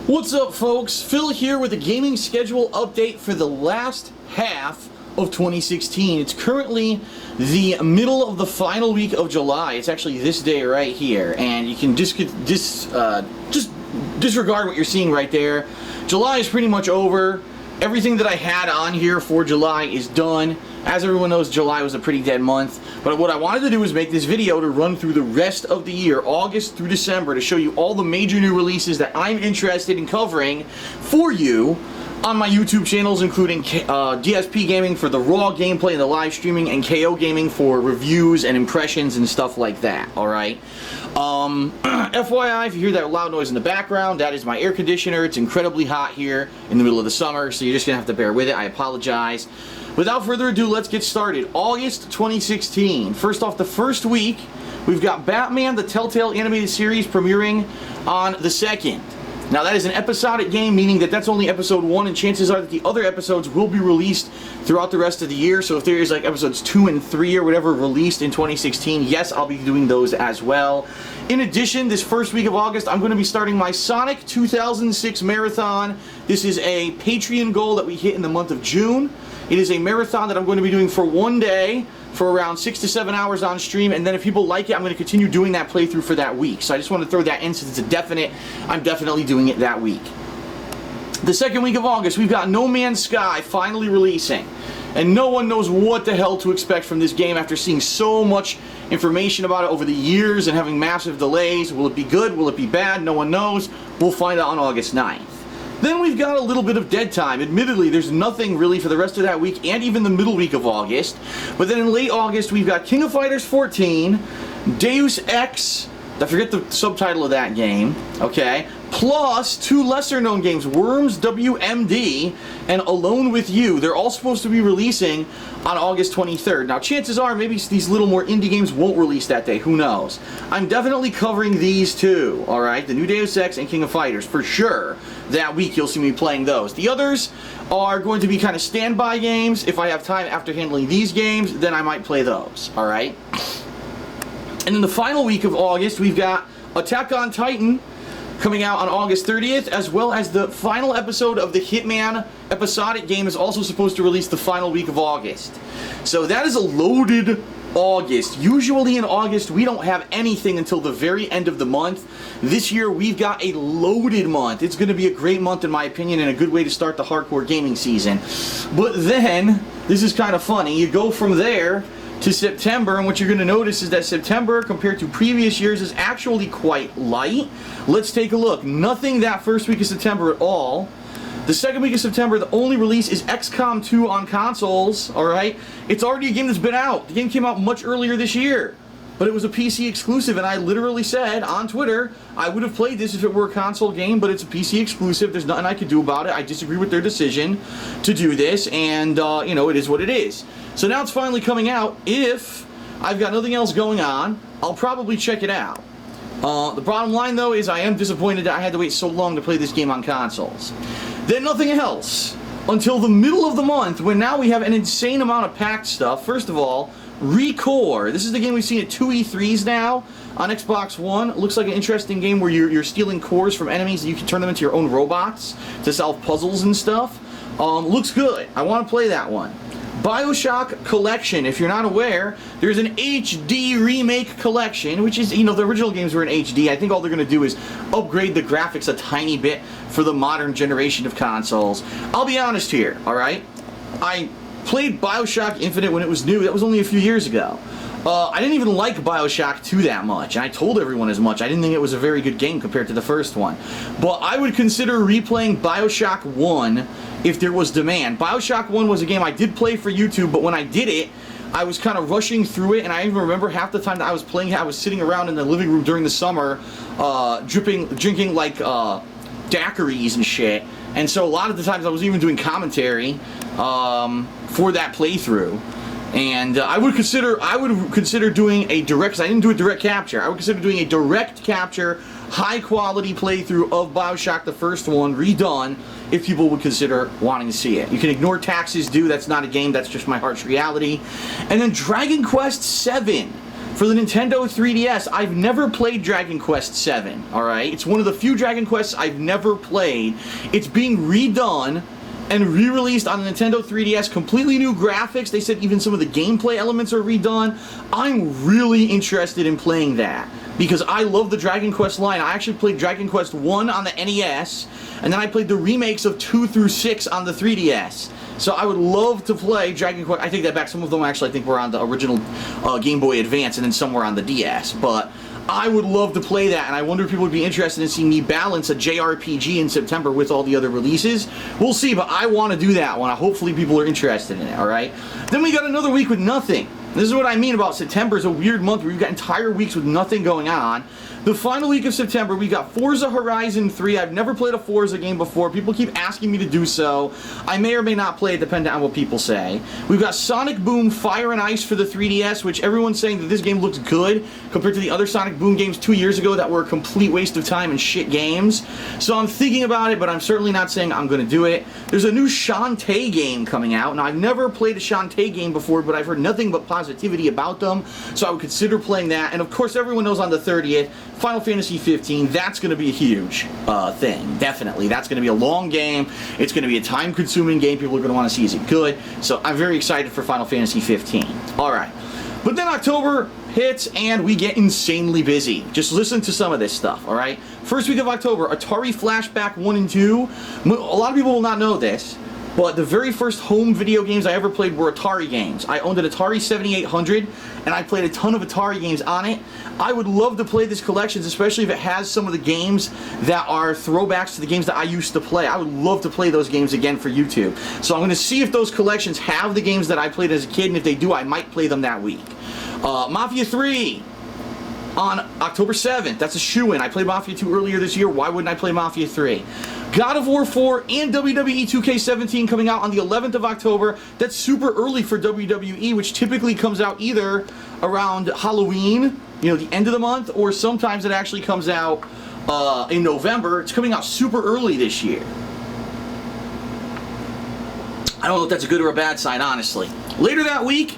What's up, folks? Phil here with a gaming schedule update for the last half of 2016. It's currently the middle of the final week of July. It's actually this day right here, and you can just disregard what you're seeing right there. July is pretty much over. Everything that I had on here for July is done. As everyone knows, July was a pretty dead month. But what I wanted to do is make this video to run through the rest of the year, August through December, to show you all the major new releases that I'm interested in covering for you on my YouTube channels, including DSP Gaming for the raw gameplay and the live streaming, and KO Gaming for reviews and impressions and stuff like that, alright? FYI, if you hear that loud noise in the background, that is my air conditioner. It's incredibly hot here in the middle of the summer, so you're just going to have to bear with it. I apologize. Without further ado, let's get started. August 2016. First off, the first week, we've got Batman, the Telltale Animated Series, premiering on the 2nd. Now, that is an episodic game, meaning that that's only episode 1, and chances are that the other episodes will be released throughout the rest of the year. So if there is like episodes 2 and 3 or whatever released in 2016, yes, I'll be doing those as well. In addition, this first week of August, I'm going to be starting my Sonic 2006 Marathon. This is a Patreon goal that we hit in the month of June. It is a marathon that I'm going to be doing for one day for around 6 to 7 hours on stream, and then if people like it, I'm going to continue doing that playthrough for that week. So I just want to throw that in since it's a definite. I'm definitely doing it that week. The second week of August, we've got No Man's Sky finally releasing, and no one knows what the hell to expect from this game after seeing so much information about it over the years and having massive delays. Will it be good? Will it be bad? No one knows. We'll find out on August 9th. Then we've got a little bit of dead time. Admittedly, there's nothing really for the rest of that week and even the middle week of August. But then in late August, we've got King of Fighters 14, Deus Ex, I forget the subtitle of that game, okay, plus 2 lesser-known games, Worms WMD and Alone With You. They're all supposed to be releasing on August 23rd. Now, chances are maybe these little more indie games won't release that day. Who knows? I'm definitely covering these two, alright? The new Deus Ex and King of Fighters, for sure. That week, you'll see me playing those. The others are going to be kind of standby games. If I have time after handling these games, then I might play those, alright? And then the final week of August, we've got Attack on Titan coming out on August 30th, as well as the final episode of the Hitman episodic game is also supposed to release the final week of August. So that is a loaded August. Usually in August, we don't have anything until the very end of the month. This year, we've got a loaded month. It's going to be a great month, in my opinion, and a good way to start the hardcore gaming season. But then, this is kind of funny, you go from there to September, and what you're going to notice is that September, compared to previous years, is actually quite light. Let's take a look. Nothing that first week of September at all. The second week of September, the only release is XCOM 2 on consoles, alright? It's already a game that's been out. The game came out much earlier this year, but it was a PC exclusive, and I literally said on Twitter, I would have played this if it were a console game, but it's a PC exclusive. There's nothing I could do about it. I disagree with their decision to do this, and, you know, it is what it is. So now it's finally coming out. If I've got nothing else going on, I'll probably check it out. The bottom line, though, is I am disappointed that I had to wait so long to play this game on consoles. Then nothing else until the middle of the month, when now we have an insane amount of packed stuff. First of all, ReCore. This is the game we've seen at 2 E3s now on Xbox One. It looks like an interesting game where you're stealing cores from enemies and you can turn them into your own robots to solve puzzles and stuff. Looks good. I want to play that one. BioShock Collection. If you're not aware, there's an HD remake collection, which is, you know, the original games were in HD. I think all they're going to do is upgrade the graphics a tiny bit for the modern generation of consoles. I'll be honest here, alright? I played BioShock Infinite when it was new. That was only a few years ago. I didn't even like BioShock 2 that much, and I told everyone as much. I didn't think it was a very good game compared to the first one. But I would consider replaying BioShock 1 if there was demand. BioShock 1 was a game I did play for YouTube, but when I did it, I was kind of rushing through it, and I even remember half the time that I was playing it, I was sitting around in the living room during the summer, drinking like daiquiris and shit. And so a lot of the times I was even doing commentary for that playthrough. And I would consider doing a direct, because I didn't do a direct capture, I would consider doing a direct capture, high quality playthrough of BioShock, the first one, redone, if people would consider wanting to see it. You can ignore Taxes Due, that's not a game, that's just my harsh reality. And then Dragon Quest VII. For the Nintendo 3DS, I've never played Dragon Quest VII, alright? It's one of the few Dragon Quests I've never played. It's being redone and re-released on the Nintendo 3DS, completely new graphics. They said even some of the gameplay elements are redone. I'm really interested in playing that because I love the Dragon Quest line. I actually played Dragon Quest 1 on the NES, and then I played the remakes of 2 through 6 on the 3DS. So I would love to play Dragon Quest. I take that back. Some of them actually I think were on the original Game Boy Advance and then some were on the DS. But I would love to play that, and I wonder if people would be interested in seeing me balance a JRPG in September with all the other releases. We'll see, but I want to do that one. Hopefully people are interested in it, alright? Then we got another week with nothing. This is what I mean about September is a weird month where we've got entire weeks with nothing going on. The final week of September, we got Forza Horizon 3. I've never played a Forza game before. People keep asking me to do so. I may or may not play it, depending on what people say. We've got Sonic Boom Fire and Ice for the 3DS, which everyone's saying that this game looks good compared to the other Sonic Boom games 2 years ago that were a complete waste of time and shit games. So I'm thinking about it, but I'm certainly not saying I'm going to do it. There's a new Shantae game coming out. Now, I've never played a Shantae game before, but I've heard nothing but positivity about them, so I would consider playing that. And of course, everyone knows on the 30th, Final Fantasy 15, that's going to be a huge thing, definitely. That's going to be a long game. It's going to be a time-consuming game. People are going to want to see, is it good? So I'm very excited for Final Fantasy 15. Alright. But then October hits, and we get insanely busy. Just listen to some of this stuff, alright? First week of October, Atari Flashback 1 and 2. A lot of people will not know this, but the very first home video games I ever played were Atari games. I owned an Atari 7800, and I played a ton of Atari games on it. I would love to play this collection, especially if it has some of the games that are throwbacks to the games that I used to play. I would love to play those games again for YouTube. So I'm going to see if those collections have the games that I played as a kid, and if they do, I might play them that week. Mafia 3 on October 7th. That's a shoo-in. I played Mafia 2 earlier this year. Why wouldn't I play Mafia 3? God of War 4 and WWE 2K17 coming out on the 11th of October. That's super early for WWE, which typically comes out either around Halloween, you know, the end of the month, or sometimes it actually comes out in November. It's coming out super early this year. I don't know if that's a good or a bad sign, honestly. Later that week,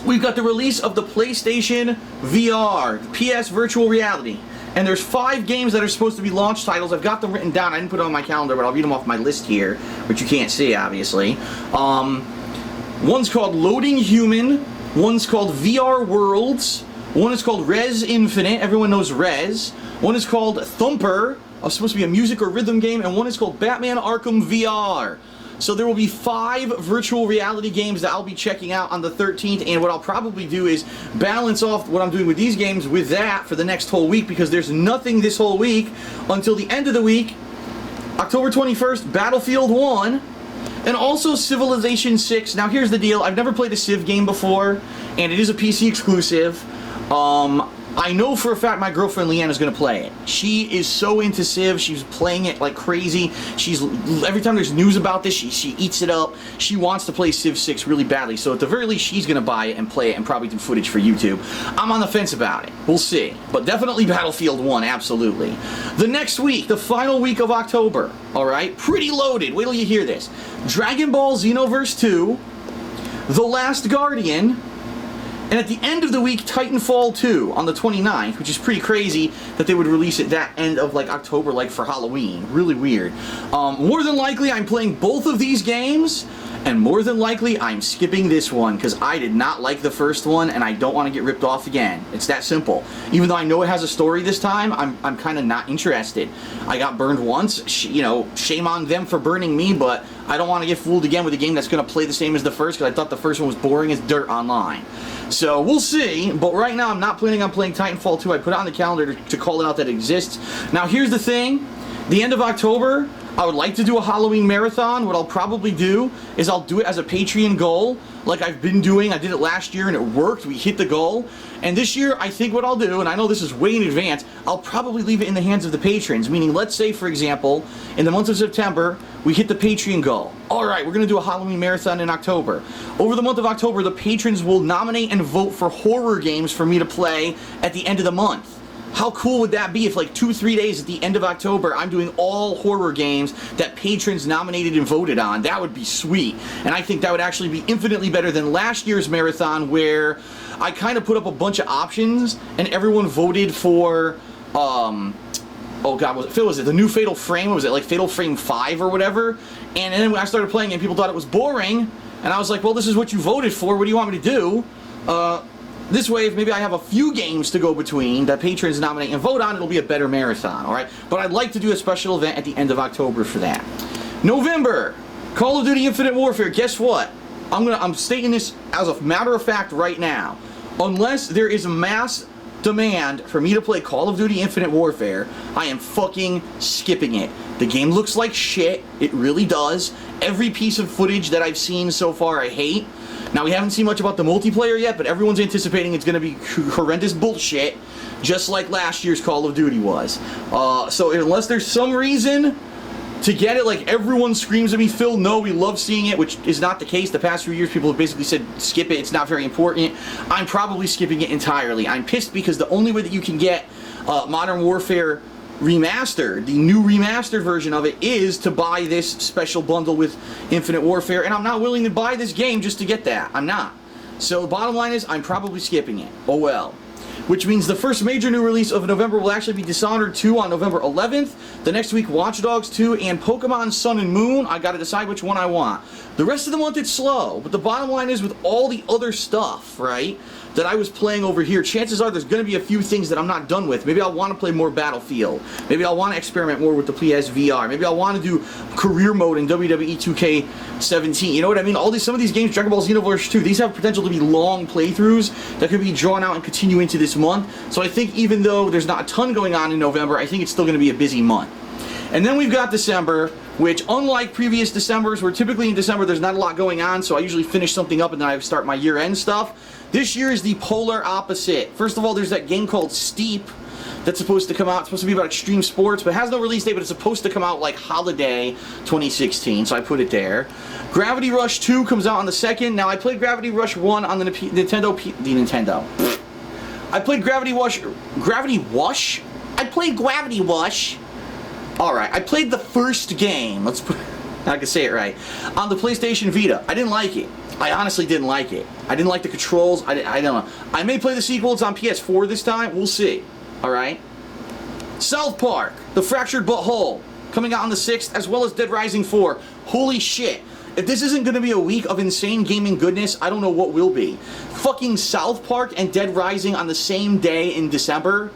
we've got the release of the PlayStation VR, the PS Virtual Reality. And there's 5 games that are supposed to be launch titles. I've got them written down. I didn't put it on my calendar, but I'll read them off my list here, which you can't see, obviously. One's called Loading Human. One's called VR Worlds. One is called Rez Infinite. Everyone knows Rez. One is called Thumper. It's supposed to be a music or rhythm game. And one is called Batman Arkham VR. So there will be 5 virtual reality games that I'll be checking out on the 13th, and what I'll probably do is balance off what I'm doing with these games with that for the next whole week, because there's nothing this whole week until the end of the week. October 21st, Battlefield 1, and also Civilization 6. Now here's the deal, I've never played a Civ game before, and it is a PC exclusive. I know for a fact my girlfriend Leanne is going to play it. She is so into Civ. She's playing it like crazy. Every time there's news about this, she eats it up. She wants to play Civ 6 really badly. So at the very least, she's going to buy it and play it and probably do footage for YouTube. I'm on the fence about it. We'll see. But definitely Battlefield 1, absolutely. The next week, the final week of October, alright? Pretty loaded. Wait till you hear this. Dragon Ball Xenoverse 2, The Last Guardian, and at the end of the week, Titanfall 2 on the 29th, which is pretty crazy that they would release it that end of like October, like for Halloween. Really weird. More than likely, I'm playing both of these games, and more than likely, I'm skipping this one because I did not like the first one, and I don't want to get ripped off again. It's that simple. Even though I know it has a story this time, I'm kind of not interested. I got burned once. You know, shame on them for burning me, but I don't want to get fooled again with a game that's going to play the same as the first because I thought the first one was boring as dirt online. So we'll see, but right now I'm not planning on playing Titanfall 2. I put it on the calendar to call it out that it exists. Now here's the thing, the end of October, I would like to do a Halloween marathon. What I'll probably do is I'll do it as a Patreon goal, like I've been doing. I did it last year and it worked. We hit the goal. And this year, I think what I'll do, and I know this is way in advance, I'll probably leave it in the hands of the patrons. Meaning, let's say, for example, in the month of September, we hit the Patreon goal. Alright, we're going to do a Halloween marathon in October. Over the month of October, the patrons will nominate and vote for horror games for me to play at the end of the month. How cool would that be if like 2-3 days at the end of October I'm doing all horror games that patrons nominated and voted on? That would be sweet. And I think that would actually be infinitely better than last year's marathon, where I kind of put up a bunch of options and everyone voted for oh god, was it the new Fatal Frame? Was it like Fatal Frame 5 or whatever? And then when I started playing it, people thought it was boring, and I was like, well, this is what you voted for, what do you want me to do? This way, if maybe I have a few games to go between that patrons nominate and vote on, it'll be a better marathon, alright? But I'd like to do a special event at the end of October for that. November, Call of Duty Infinite Warfare. Guess what? I'm stating this as a matter of fact right now. Unless there is a mass demand for me to play Call of Duty Infinite Warfare, I am fucking skipping it. The game looks like shit. It really does. Every piece of footage that I've seen so far I hate. Now, we haven't seen much about the multiplayer yet, but everyone's anticipating it's going to be horrendous bullshit, just like last year's Call of Duty was. So unless there's some reason to get it, like everyone screams at me, Phil, no, we love seeing it, which is not the case. The past few years, people have basically said, skip it, it's not very important. I'm probably skipping it entirely. I'm pissed because the only way that you can get Modern Warfare Remastered, the new remastered version of it, is to buy this special bundle with Infinite Warfare, and I'm not willing to buy this game just to get that. I'm not. So the bottom line is, I'm probably skipping it. Oh well. Which means the first major new release of November will actually be Dishonored 2 on November 11th. The next week, Watch Dogs 2 and Pokemon Sun and Moon. I gotta decide which one I want. The rest of the month, it's slow. But the bottom line is, with all the other stuff, right, that I was playing over here, chances are there's going to be a few things that I'm not done with. Maybe I'll want to play more Battlefield. Maybe I'll want to experiment more with the PSVR. Maybe I'll want to do career mode in WWE 2K17. You know what I mean? Some of these games, Dragon Ball Xenoverse 2, these have potential to be long playthroughs that could be drawn out and continue into this month. So I think even though there's not a ton going on in November, I think it's still going to be a busy month. And then we've got December, which, unlike previous Decembers, where typically in December there's not a lot going on, so I usually finish something up and then I start my year-end stuff. This year is the polar opposite. First of all, there's that game called Steep that's supposed to come out. It's supposed to be about extreme sports, but it has no release date, but it's supposed to come out like holiday 2016, so I put it there. Gravity Rush 2 comes out on the 2nd. Now, I played Gravity Rush 1 on the Nintendo. I played Gravity Wash. I played Gravity Wash. Alright, I played the first game. I can say it right. On the PlayStation Vita. I didn't like it. I honestly didn't like it. I didn't like the controls. I don't know. I may play the sequel. It's on PS4 this time. We'll see. Alright? South Park, The Fractured But Whole, coming out on the 6th, as well as Dead Rising 4. Holy shit. If this isn't going to be a week of insane gaming goodness, I don't know what will be. Fucking South Park and Dead Rising on the same day in December?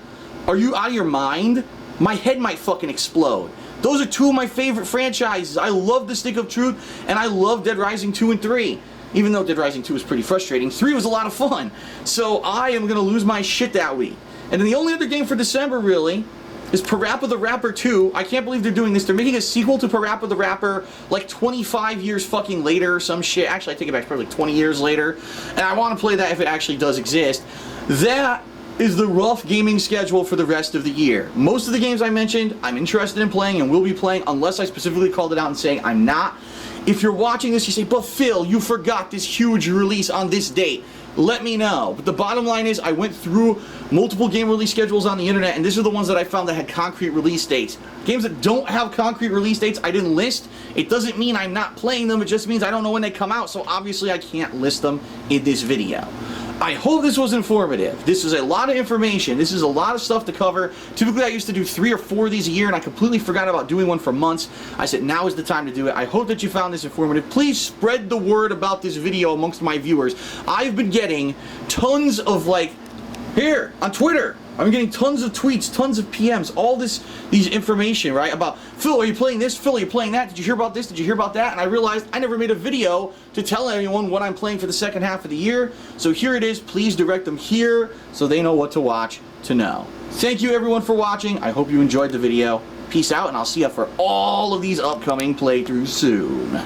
Are you out of your mind? My head might fucking explode. Those are two of my favorite franchises. I love The Stick of Truth, and I love Dead Rising 2 and 3. Even though Dead Rising 2 was pretty frustrating, 3 was a lot of fun. So I am going to lose my shit that week. And then the only other game for December, really, is Parappa the Rapper 2. I can't believe they're doing this. They're making a sequel to Parappa the Rapper like 25 years fucking later or some shit. Actually, I take it back, probably like 20 years later. And I want to play that if it actually does exist. That is the rough gaming schedule for the rest of the year. Most of the games I mentioned, I'm interested in playing and will be playing, unless I specifically called it out and saying I'm not. If you're watching this, you say, but Phil, you forgot this huge release on this date. Let me know. But the bottom line is, I went through multiple game release schedules on the internet, and these are the ones that I found that had concrete release dates. Games that don't have concrete release dates, I didn't list. It doesn't mean I'm not playing them, it just means I don't know when they come out, so obviously I can't list them in this video. I hope this was informative. This is a lot of information. This is a lot of stuff to cover. Typically, I used to do 3 or 4 of these a year, and I completely forgot about doing one for months. I said, now is the time to do it. I hope that you found this informative. Please spread the word about this video amongst my viewers. I've been getting tons of, here, on Twitter, I'm getting tons of tweets, tons of PMs, all these information, right, about, Phil, are you playing this? Phil, are you playing that? Did you hear about this? Did you hear about that? And I realized I never made a video to tell anyone what I'm playing for the second half of the year. So here it is. Please direct them here so they know what to watch to know. Thank you, everyone, for watching. I hope you enjoyed the video. Peace out, and I'll see you for all of these upcoming playthroughs soon.